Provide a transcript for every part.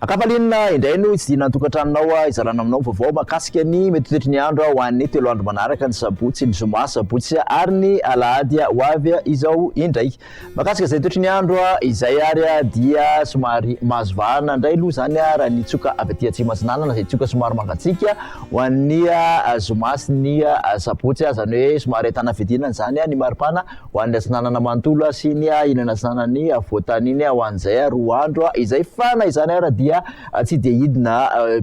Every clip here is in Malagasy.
Akapalinina indray no isidina tokantranonao izarana aminao vaovao makasika ny mety toetry ny andro ho an'ny 3 andro manaraka ny sabotsy ny zoma sabotsy ary ny alahady ho avy izao indray. Makasika izay toetry ny andro izay ary dia somary mazovana indray aloha zany raha ny tsoka avy aty atsimo atsinanana izay tsoka somary mangatsiaka ho an'ny zoma sy ny sabotsy zany hoe somary ahitana fidinana zany ny maripana ho an'ny atsinanana manontolo sy ny ilana atsinanany voatany iny ho an'izay roa andro izay fana izany ary dia tsy dia hidina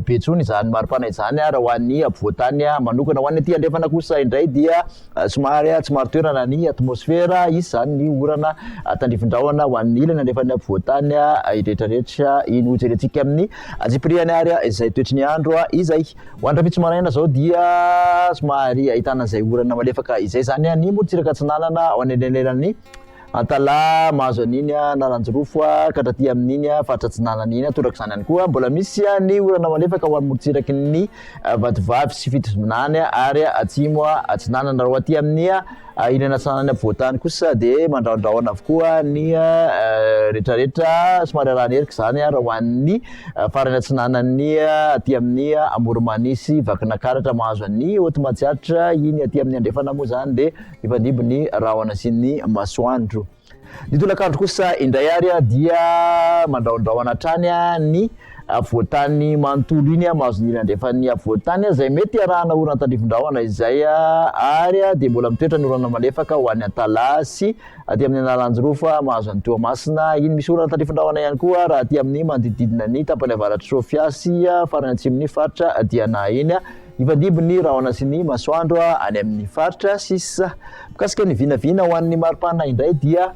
betsony izany maripana izany raha ho an'ny voatany manokana ho an'ny aty andrefana kosa indray dia somary tsy maro toerana ny atmosfera izany ny orana tandrifin-drahona ho an'ny ilana andrefana voatany rehetrarehetra iny hojerentsika amin'ny jipriany ary izay toetry ny andro izay ho andrafitsy maraina zao dia somary ahitana izay orana malefaka izay zany ny morotsiraka atsinanana ao an'elelelany Antala mahazo an'iny naranjorofo ka hatraty amin'iny faritra atsinanana iny toraka izany ihany koa mbola misy ny orana malefaka ho an'ny morotsiraky ny vatovavy sy fitovinany ary atsimo atsinanana raha aty amin'ny ilana atsinanany voatany kosa dia mandraondraona avokoa ny rehetrarehetra somary arahany erika zany raha ho an'ny farany atsinanany aty amin'ny Amoromanisy Vakinakaratra mahazo an'ny Hotomatsiaritra iny aty amin'ny andrefana moa zany dia ifandimby ny rahona sy ny masoandro. Ny tolakandro kosa indray ary dia mandraondraona hatrany ny voatany manontolo iny mahazo ny andrefan'ny voatany izay mety arahana orana tandrifin-drahona izay ary dia mbola mitoetra ny orana malefaka ho an'ny Antala sy aty amin'ny Analanjorofo mahazo an'ny Toamasina iny misy orana tandrifin-drahona ihany koa raha aty amin'ny manodididina ny tapany avaratry Sofia sy farany atsimon'ny faritra Diana iny ifandimby ny rahona sy ny masoandro any amin'ny faritra sisa. Mikasika ny vinavina ho an'ny maripana indray dia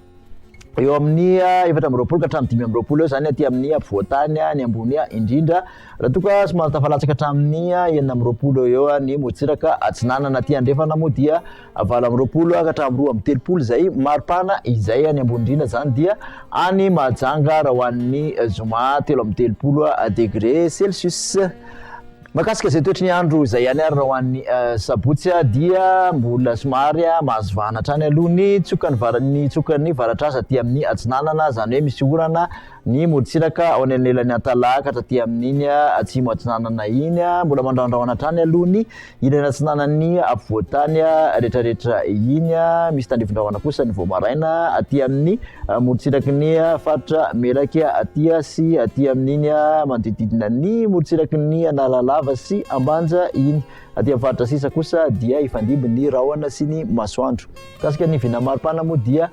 eo amin'ny 4 ka hatramin'ny 5 eo zany aty amin'ny voatany ny ambony indrindra raha toka somary tafalatsaka hatramin'ny 9 eo ny motsiraka atsinanana aty andrefana moa dia 9 ka hatramin'ny 13 zay maripana izay any ambony indrindra zany dia any Mahajanga raha ho an'ny zoma 13 degré Celsius. Makasika izay toetry ny andro izay ihany ary raha ho an'ny sabotsy dia mbola somary mahazovana hatrany aloha ny tsokan'ny varatrasa aty amin'ny atsinanana zany hoe misy orana ny morotsiraka ao anelanelan'ny Antala ka hatraty amin'iny atsimo atsinanana iny mbola mandraondraona hatrany aloha ny ilana atsinanan'ny voatany rehetrarehetra iny misy tandrifin-drahona kosa ny voamaraina aty amin'ny morotsiraky ny faritra Melaky aty sy aty amin'iny manodididina ny morotsiraky ny Analalava sy Ambanja iny aty amin'ny faritra sisa kosa dia ifandimby ny rahona sy ny masoandro. Kasika ny vina maripana moa dia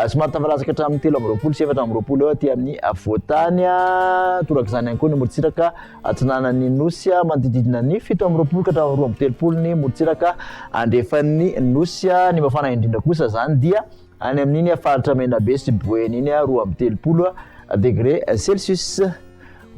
somary tafalatsaka hatramin'ny 13 sy 14 eo aty amin'ny voatany toraka izany ihany koa ny morotsiraka atsinanan'ny Nosy manodididina ny 17 ka hatramin'ny 20 ny morotsiraka andrefan'ny Nosy. Ny mafana indrindra kosa zany dia any amin'iny faritra Menabe sy Boeny iny 13 degré Celsius.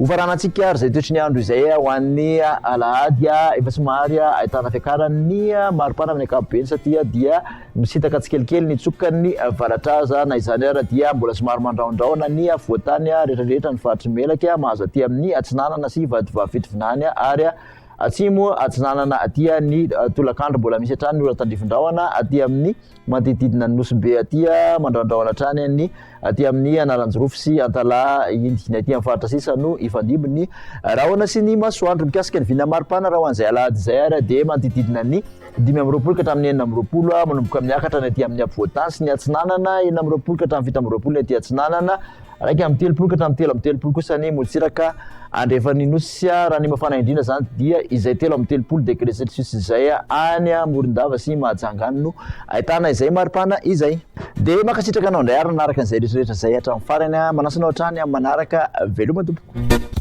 Hofaranantsika ary izay toetry ny andro izay ho an'ny alahady efa somary ahitana fiakaran'ny maripana amin'ny ankapobeny satria dia misitaka tsikelikely ny tsokan'ny valatraza na izany ary dia mbola somary mandraondraona ny voatany rehetrarehetra ny faritry Melaky mahazo aty amin'ny atsinanana sy vatovavy fitovinany ary atsimo atsinanana aty ny tolakandro mbola misy hatrany ny orana tandrifin-drahona aty amin'ny manodididina ny Nosibe aty mandraondraona hatrany ny aty amin'ny Analanjorofo sy Antala iny aty amin'ny faritra sisa no ifandimby ny rahona sy ny masoandro. Mikasika ny vina maripana raha ho an'izay alahady izay ary dia manodididina ny 15 ka hatramin'ny 19 manomboka miakatra ny aty amin'ny voatany sy ny atsinanana 19 ka hatramin'ny 17 ny aty atsinanana raiky amin'ny 3 ka hatramin'ny 13 kosa ny morotsiraka andrefan'ny Nosy raha ny mafana indrindra zany dia izay 13 degré Celsius izay any Morondava sy Mahajanga no ahitana izay maripana izay. Dia makasitraka anao indray ary nanaraka an'izay rehetrarehetra izay hatramin'ny farany manasanao hatrany amin'ny manaraka veloma tompoko.